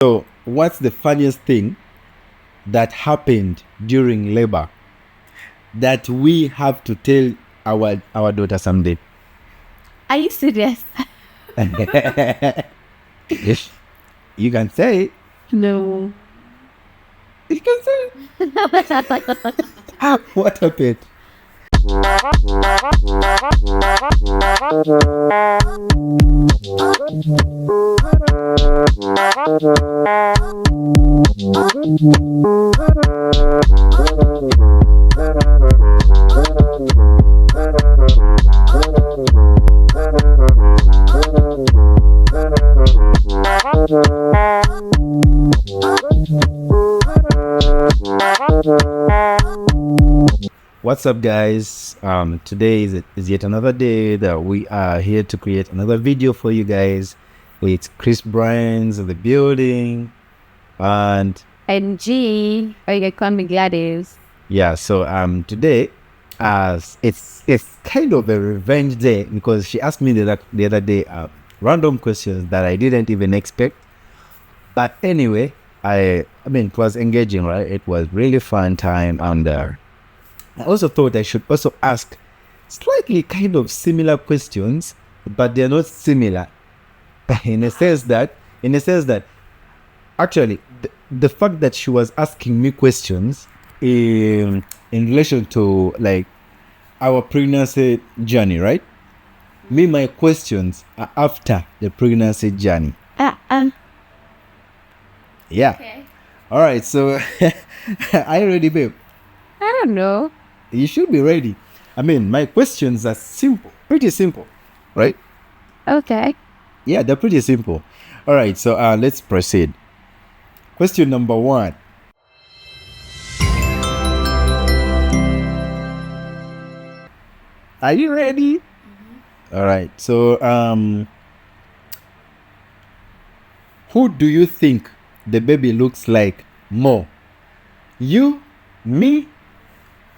So, what's the funniest thing that happened during labor that we have to tell our daughter someday? Are you serious? You can say it. No. You can say it. What happened? What's up, guys? Today is yet another day that we are here to create another video for you guys with Chris Bryan's in the building and G, or you can call me Gladys. yeah. So today, it's kind of a revenge day because she asked me the other day random questions that I didn't even expect. But anyway, I mean it was engaging, right? It was really fun time, and I also thought I should also ask slightly kind of similar questions, but they're not similar in a sense that actually the fact that she was asking me questions in relation to like our pregnancy journey, right? Me, my questions are after the pregnancy journey. Yeah. Okay. All right. So, are you ready, babe? I don't know. You should be ready. I mean, my questions are simple, pretty simple, right? Okay. Yeah, they're pretty simple. All right. So, let's proceed. Question number 1. Are you ready? Mm-hmm. All right. So, who do you think the baby looks like more? You, me,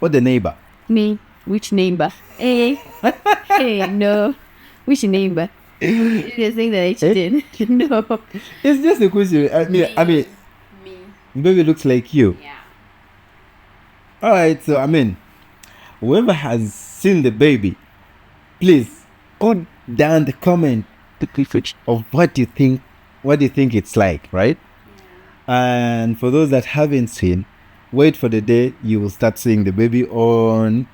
or the neighbor? Me. Which neighbor? Hey. Hey, no. Which neighbor? You're saying that I cheated. No. It's just a question. I mean, Me. baby looks like you. Yeah. All right. So, I mean, whoever has seen the baby, please put down the comment of what you think it's like, right? Yeah. And for those that haven't seen, wait for the day you will start seeing the baby on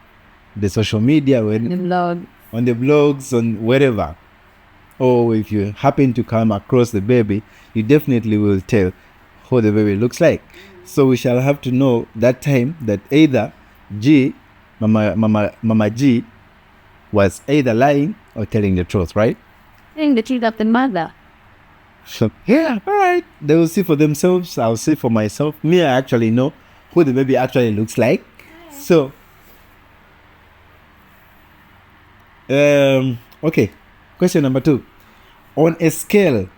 the social media, The vlog. on the blogs, on wherever. Or if you happen to come across the baby, you definitely will tell how the baby looks like. So we shall have to know that time that either Mama G was either lying or telling the truth, right? Telling the truth of the mother. So yeah, all right. They will see for themselves. I'll see for myself. Me, I actually know who the baby actually looks like. So, okay. Question number 2. On a scale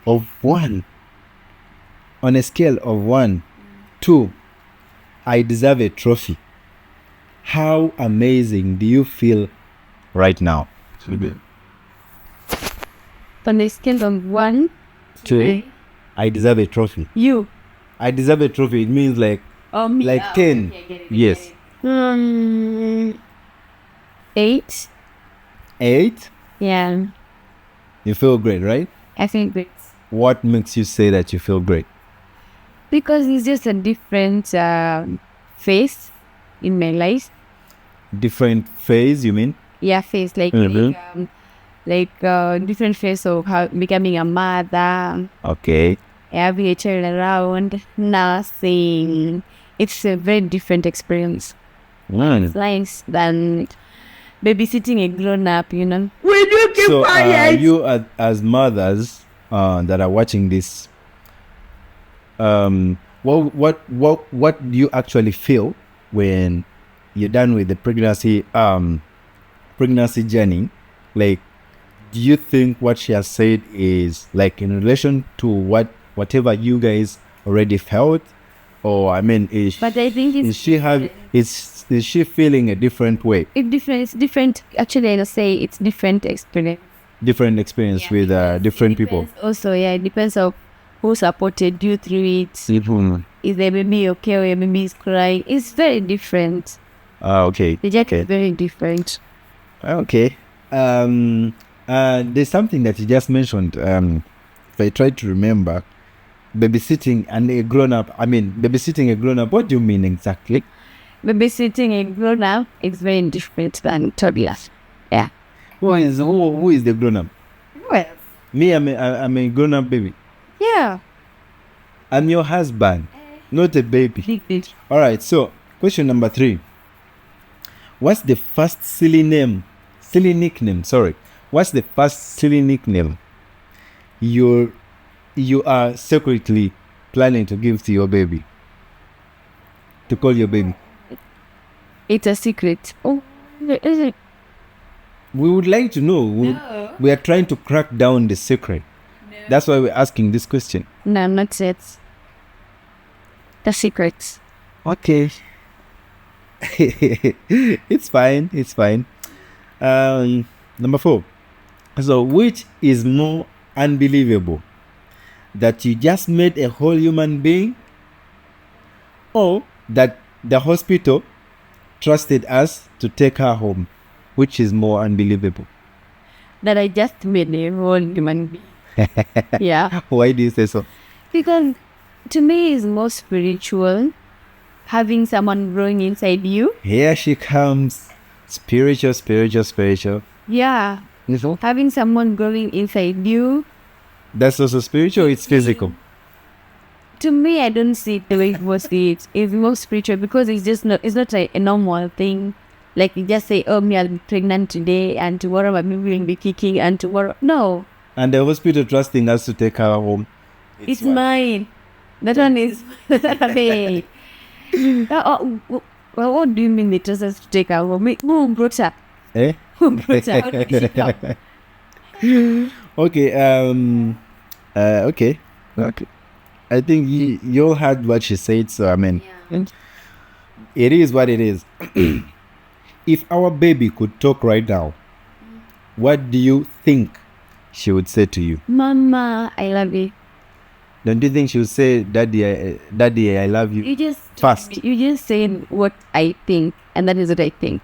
of 1 to I deserve a trophy, how amazing do you feel right now? On a scale of 1 to I deserve a trophy. You. I deserve a trophy. It means like Me. like 10. Okay, Yes. 8. 8. Yeah. You feel great, right? I think great. What makes you say that you feel great? Because it's just a different phase in my life. Different phase, you mean? Yeah, phase like different phase of how becoming a mother, Okay. having a child around, nursing. It's a very different experience. It's nice than babysitting a grown up, you know. Will you keep quiet? You as mothers that are watching this, what do you actually feel when you're done with the pregnancy journey? Like, do you think what she has said is like in relation to whatever you guys already felt, or I mean, But I think is she feeling a different way? It's different. Actually, I'll say it's different experience. With different people. Also, yeah, it depends on who supported you through it. Mm-hmm. Is the baby okay or your baby is crying? It's very different. Okay. The journey is very different. Okay. There's something that you just mentioned. If I try to remember, babysitting and a grown-up. Babysitting a grown-up. What do you mean exactly? Babysitting a grown-up is very different than toddlers. Yeah. Who is the grown-up? Well. Me, I'm a grown-up baby. Yeah. I'm your husband, not a baby. Big. All right. So, question number 3. What's the first silly nickname? Sorry. What's the first silly nickname you are secretly planning to give to your baby? To call your baby? It's a secret. Oh, is it? We would like to know. No. We are trying to crack down the secret. No. That's why we're asking this question. No, not yet. The secrets. Okay. It's fine. Number 4. So, which is more unbelievable? That you just met a whole human being, or that the hospital trusted us to take her home? Which is more unbelievable? That I just made a whole human being. Yeah. Why do you say so? Because to me it's more spiritual. Having someone growing inside you. Here she comes. Spiritual. Yeah. Having someone growing inside you. That's also spiritual. It's physical. To me, I don't see it the way it was. It's more spiritual because it's not a normal thing. Like you just say, oh, me, I'll be pregnant today, and tomorrow my baby will be kicking, and tomorrow, no. And the hospital trusting us to take her home. It's mine. That one is. Hey. Well, what do you mean they trust us to take her home? Who brought her? Eh? Who brought her? How did she come? Okay. Okay. I think you all heard what she said, so it is what it is. If our baby could talk right now, what do you think she would say to you? Mama, I love you. Don't you think she would say, Daddy, I love you? You just fast. You just saying what I think, and that is what I think.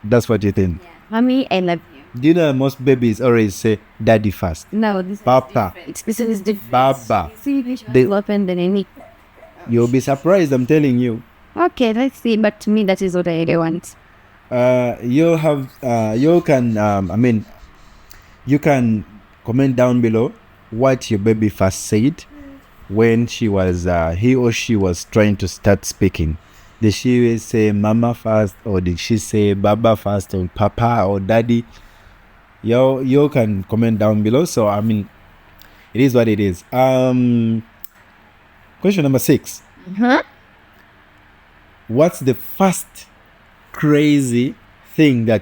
That's what you think? Yeah. Mommy, I love you. Do you know most babies always say Daddy first? No, this Papa. is different. This is different. Baba. See, they open than any. You'll be surprised, I'm telling you. Okay, let's see. But to me, that is what I really want. You can comment down below what your baby first said when he or she was trying to start speaking. Did she say mama first, or did she say baba first, or papa, or daddy? You can comment down below. So it is what it is. Question number 6. What's the first crazy thing that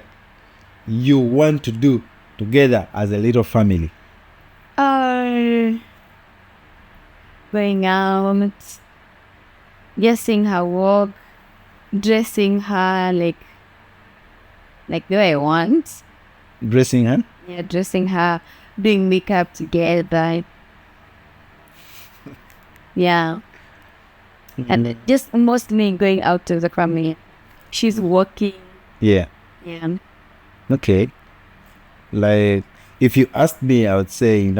you want to do together as a little family? Going out, just seeing her walk, dressing her like the way I want. Dressing her? Yeah, dressing her, doing makeup together. Yeah. And just mostly going out to the family. She's working. Yeah. Yeah. Okay. Like, if you asked me, I would say,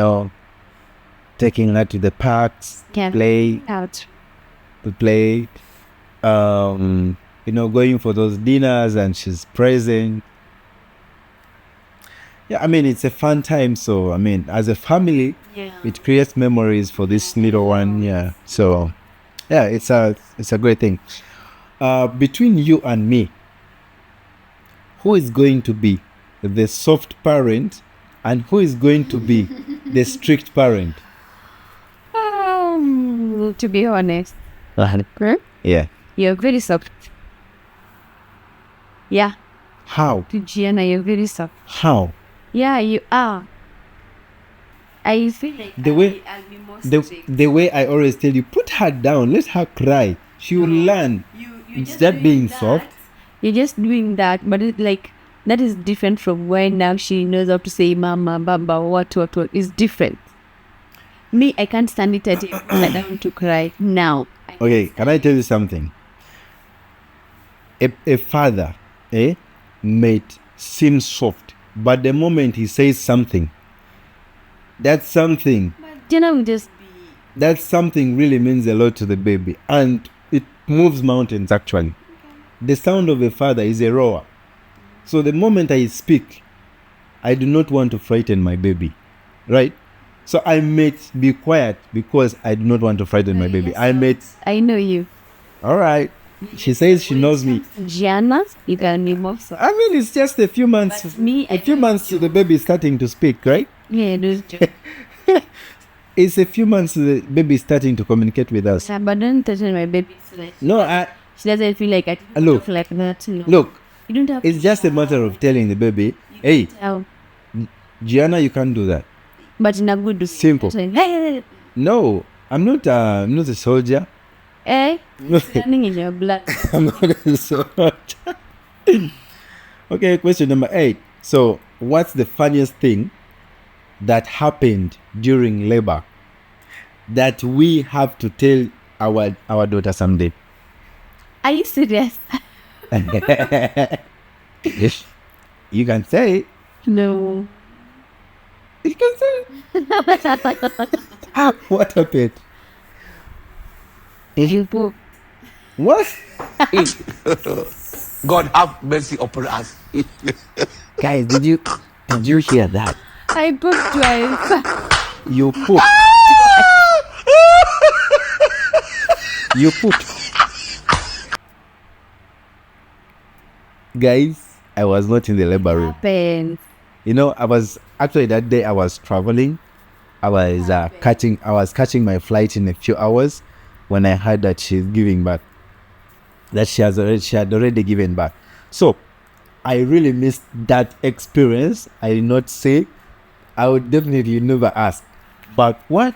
taking her to the parks, play. Out. To play. Going for those dinners and she's present. Yeah, it's a fun time. So, as a family, it creates memories for this little one. Yeah. So, yeah, it's a great thing. Between you and me, who is going to be the soft parent and who is going to be the strict parent? To be honest. Yeah. You're very soft. Yeah. How? To Gianna, you're very soft. How? Yeah, you are. I feel like I'll be more strict. The way I always tell you, put her down, let her cry. She will learn. It's that being soft. You're just doing that, but it's like that is different from when now she knows how to say mama, baba, what. It's different. Me, I can't stand it at I don't want to cry now. Okay, can I tell you something? A father, might seem soft, but the moment he says something, that something really means a lot to the baby, and it moves mountains actually. The sound of a father is a roar. So the moment I speak, I do not want to frighten my baby, right? So I may be quiet because I do not want to frighten my baby. I know you. All right. She says she knows me. Gianna, you can name also. I mean, it's just a few months. But me, a few months to the baby starting to speak, right? Yeah, those It's a few months to the baby starting to communicate with us. But don't touch my baby. No, she doesn't feel like I look like that. No. Look, you don't have. It's just a matter of telling the baby, hey, Gianna, you can't do that. But in a good simple. Hey. No, I'm not a soldier. It's running in your blood. I'm not a soldier. Okay, question number 8. So, what's the funniest thing that happened during labor that we have to tell our daughter someday? Are you serious? You can say it. No. You can say it. What happened? You poop. What? God have mercy upon us. Guys, did you hear that? I pooped twice. You pooped. You pooped. Guys, I was not in the labor room. Happens. You know, I was actually that day I was traveling. I was catching my flight in a few hours when I heard that she's giving birth. That she had already given birth. So I really missed that experience. I did not say. I would definitely never ask. But what?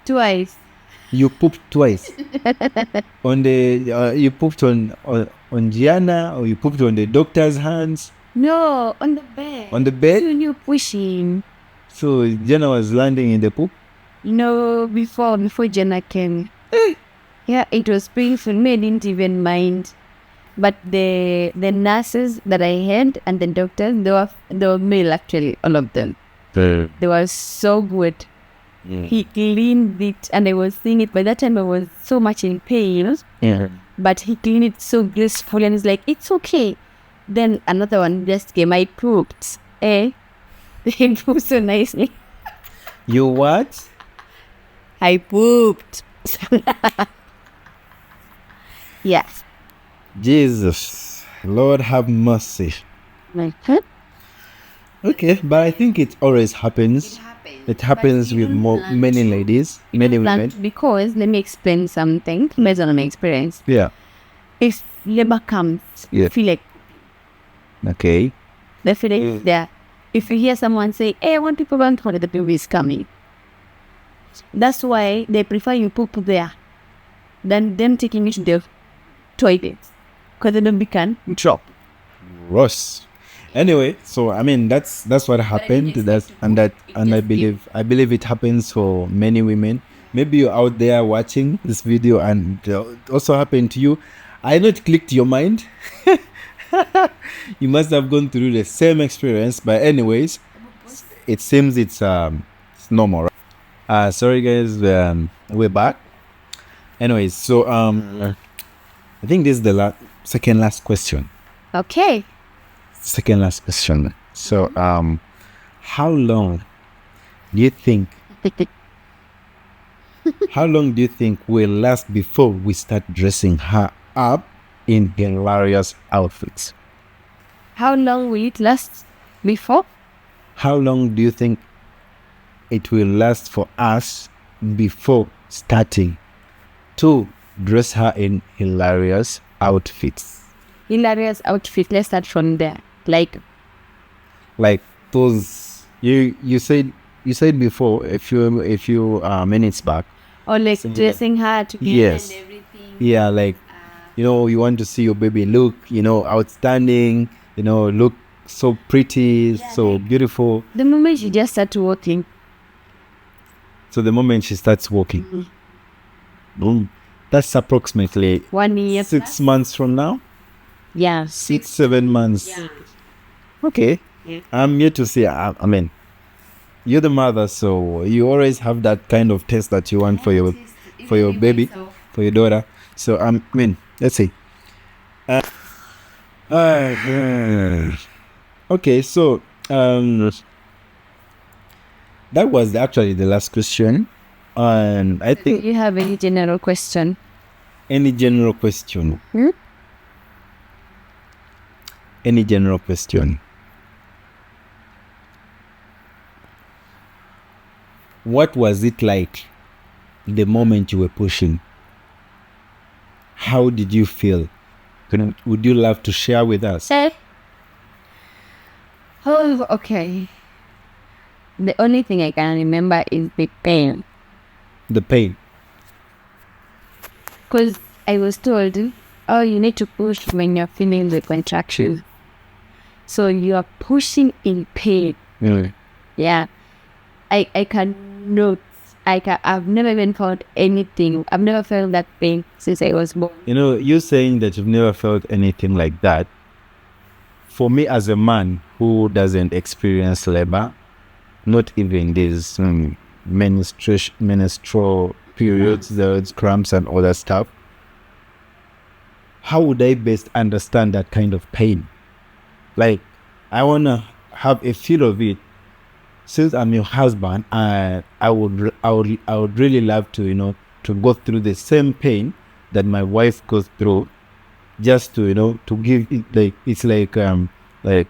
Twice. You pooped twice. On the you pooped on Gianna, or you pooped on the doctor's hands? No, on the bed. On the bed? So you pushing. So Gianna was landing in the poop? No, before Jenna came. Yeah, it was painful. Me, I didn't even mind. But the nurses that I had and the doctors, they were male actually, all of them. They were so good. He cleaned it, and I was seeing it. By that time, I was so much in pain. Yeah. But he cleaned it so gracefully, and he's like, "It's okay." Then another one just came. I pooped. He pooped so nicely. You what? I pooped. Yes. Jesus, Lord have mercy. Like, huh? Okay, but I think it always happens. It happens with many ladies, many women. Because let me explain something based on my experience. Yeah. If labor comes, Yeah. feel like Okay. the feeling is there. If you hear someone say, "Hey, I want people want for the baby is coming," that's why they prefer you poop there than them taking you to the toilet, because they don't become drop. Gross. Anyway, so I mean that's what happened. I believe it happens for many women. Maybe you're out there watching this video and it also happened to you. I know it clicked your mind. You must have gone through the same experience, but anyways, it seems it's normal. Right? Sorry guys, we're back. Anyways, so I think this is the second last question. Okay. Second last question. So how long do you think will last before we start dressing her up in hilarious outfits? How long will it last before? How long do you think it will last for us before starting to dress her in hilarious outfits? Hilarious outfit. Let's start from there. Like those you said before a few minutes back. Or like dressing her together. Yes. And everything. Yeah, like you want to see your baby look outstanding, look so pretty, so beautiful. The moment you just start walking, So the moment she starts walking, boom, that's approximately 1 year. 6 months from now. Yeah. 6, 7 months. Yeah. Okay. Yeah. I'm here to say, I mean, you're the mother, so you always have that kind of taste that you want for your baby, for your daughter. So I mean, let's see. Okay, so that was actually the last question, and I Do think you have any general question? any general question. Any general question. What was it like the moment you were pushing? How did you feel? Would you love to share with us? Oh, okay. The only thing I can remember is the pain. The pain. Because I was told, oh, you need to push when you're feeling the contraction. So you are pushing in pain. Really? Yeah. I cannot. I've never even felt anything. I've never felt that pain since I was born. You know, you saying that you've never felt anything like that, for me as a man who doesn't experience labor, not even these menstrual periods, the cramps and all that stuff, how would I best understand that kind of pain? Like, I want to have a feel of it. Since I'm your husband, I would really love to, you know, to go through the same pain that my wife goes through, just to, you know, to give it, like, it's like I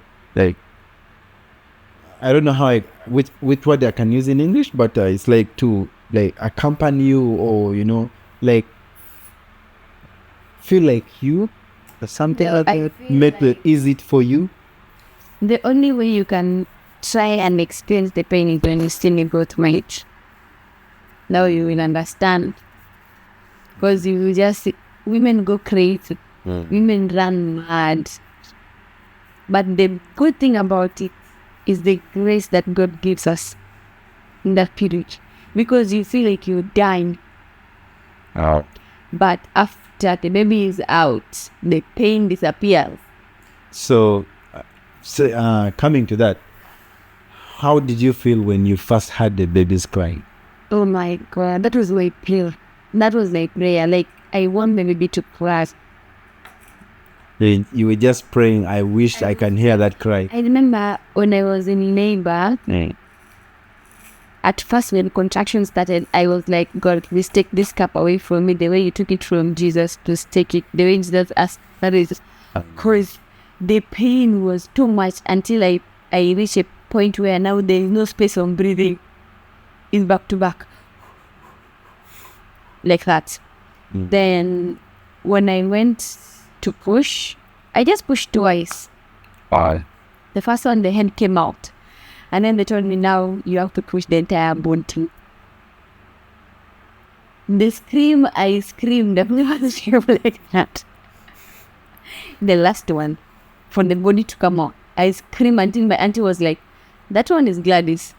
don't know how which word I can use in English, but it's like to like accompany you, or, you know, like feel like you, or something No, like I that, feel make it easy for you. The only way you can try and experience the pain is when you still in both marriage. Now you will understand. Because you will just, women go crazy. Women run mad. But the good thing about it is the grace that God gives us in that period. Because you feel like you're dying. But after the baby is out, the pain disappears. So, coming to that, how did you feel when you first heard the baby's crying? Oh my God, that was like prayer. That was like prayer. Like, I want the baby to cry. You were just praying, I wish I can hear that cry. I remember when I was in labor, at first when contractions started, I was like, God, please take this cup away from me the way you took it from Jesus. Please take it the way Jesus asked. That is, because the pain was too much until I reached a point where now there is no space on breathing. It's back to back. Like that. Then when I went to push, I just pushed twice. The first one, the hand came out. And then they told me, now you have to push the entire bone thing. The scream, I screamed. I've never screamed like that. The last one, for the body to come out, I screamed until my auntie was like, that one is Gladys.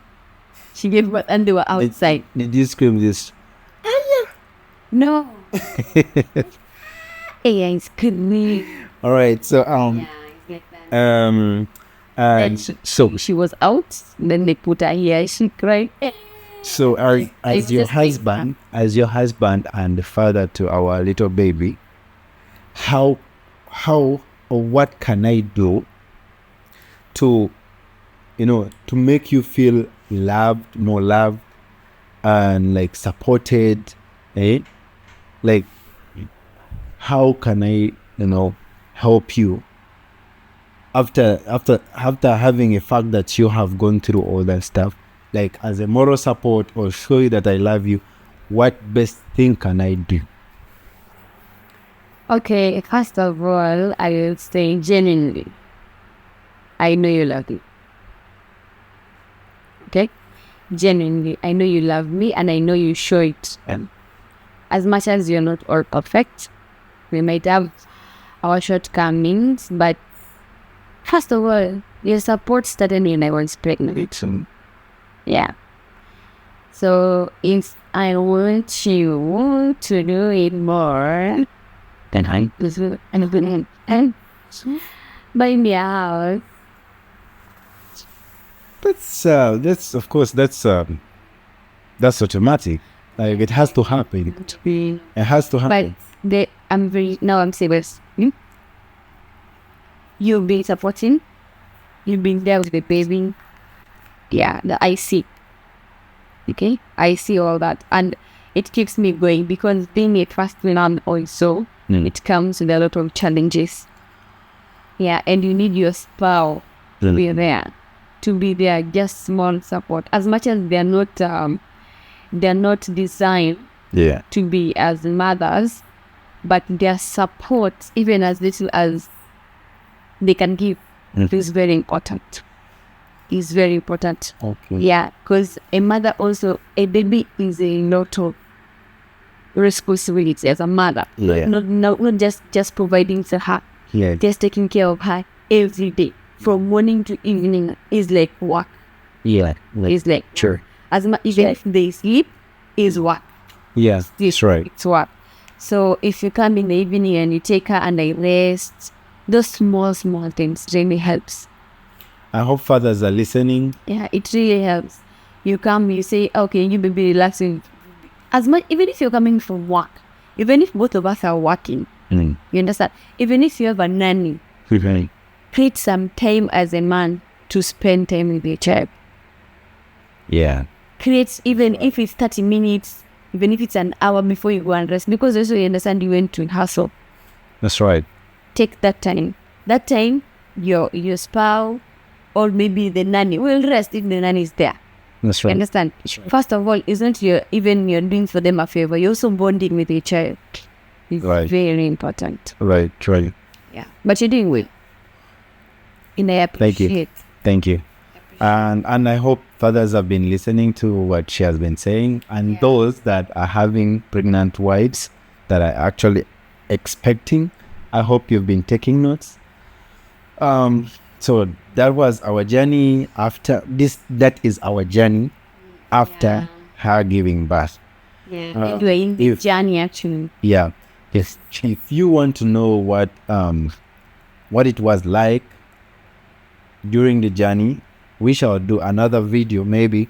She gave birth and they were outside. Did you scream this? No. Hey, I screamed. All right, so so She was out. Then they put her here. She cried. so as your husband and the father to our little baby, how or what can I do to, you know, to make you feel loved, more loved, and like supported, like, how can I, you know, help you after having a fact that you have gone through all that stuff, like as a moral support or show you that I love you? What best thing can I do? Okay, first of all, I will say genuinely, I know you love me. Okay? Genuinely, I know you love me and I know you show it. As much as you're not all perfect, we might have our shortcomings, but first of all, your support started when I was pregnant. Yeah. So if I want you to do it more, then I do and buy me a house. That's of course that's automatic. Like it has to happen. It has to But happen. I'm serious. You've been supporting. You've been there with the baby. Yeah, I see. Okay, I see all that, and it keeps me going because being a first mom also, it comes with a lot of challenges. Yeah, and you need your spouse to be there, just small support. As much as they're not designed Yeah. to be as mothers, but their support, even as little as they can give, is very important. Is very important. Okay. Yeah, because a baby is a lot of responsibility as a mother. Yeah. Not just providing for her. Yeah. Just taking care of her every day from morning to evening is like work. Yeah. It's like Sure. Even if they sleep, is work. Yeah. That's right. It's work. So if you come in the evening and you take her and I rest, those small things really helps. I hope fathers are listening. Yeah, it really helps. You come, you say, okay, you be relaxing. Even if you're coming from work, even if both of us are working, you understand? Even if you have a nanny, create some time as a man to spend time with your child. Yeah. Create, even if it's 30 minutes, even if it's an hour before you go and rest, because also you understand you went to hustle. That's right. Take that time. That time, your spouse or maybe the nanny will rest if the nanny is there. That's You right. understand? First of all, isn't you're doing for them a favor, you're also bonding with your child. It's Right. very important. Right. Right. Yeah. But you're doing well. And I Thank you. appreciate. Thank you. And I hope fathers have been listening to what she has been saying, and those that are having pregnant wives that are actually expecting, I hope you've been taking notes. So that was our journey after this. That is our journey after her giving birth. Yeah. And we're in this journey actually. Yeah. Yes. If you want to know what it was like during the journey, we shall do another video, maybe,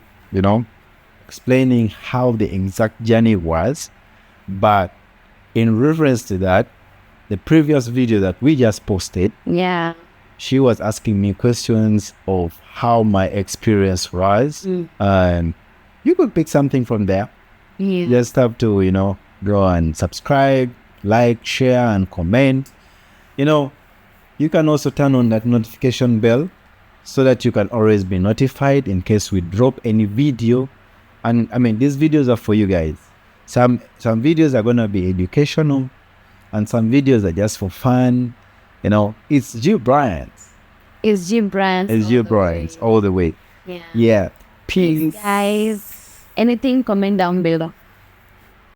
explaining how the exact journey was. But in reference to that, the previous video that we just posted, Yeah. she was asking me questions of how my experience was, and you could pick something from there. Yeah. You just have to, go and subscribe, like, share, and comment. You can also turn on that notification bell so that you can always be notified in case we drop any video. And I mean, these videos are for you guys. Some videos are gonna be educational, and some videos are just for fun. It's Jill Bryant's. It's Jim Brand. It's Jill Bryant's all the way. Yeah. Yeah. Peace. Guys, anything, comment down below.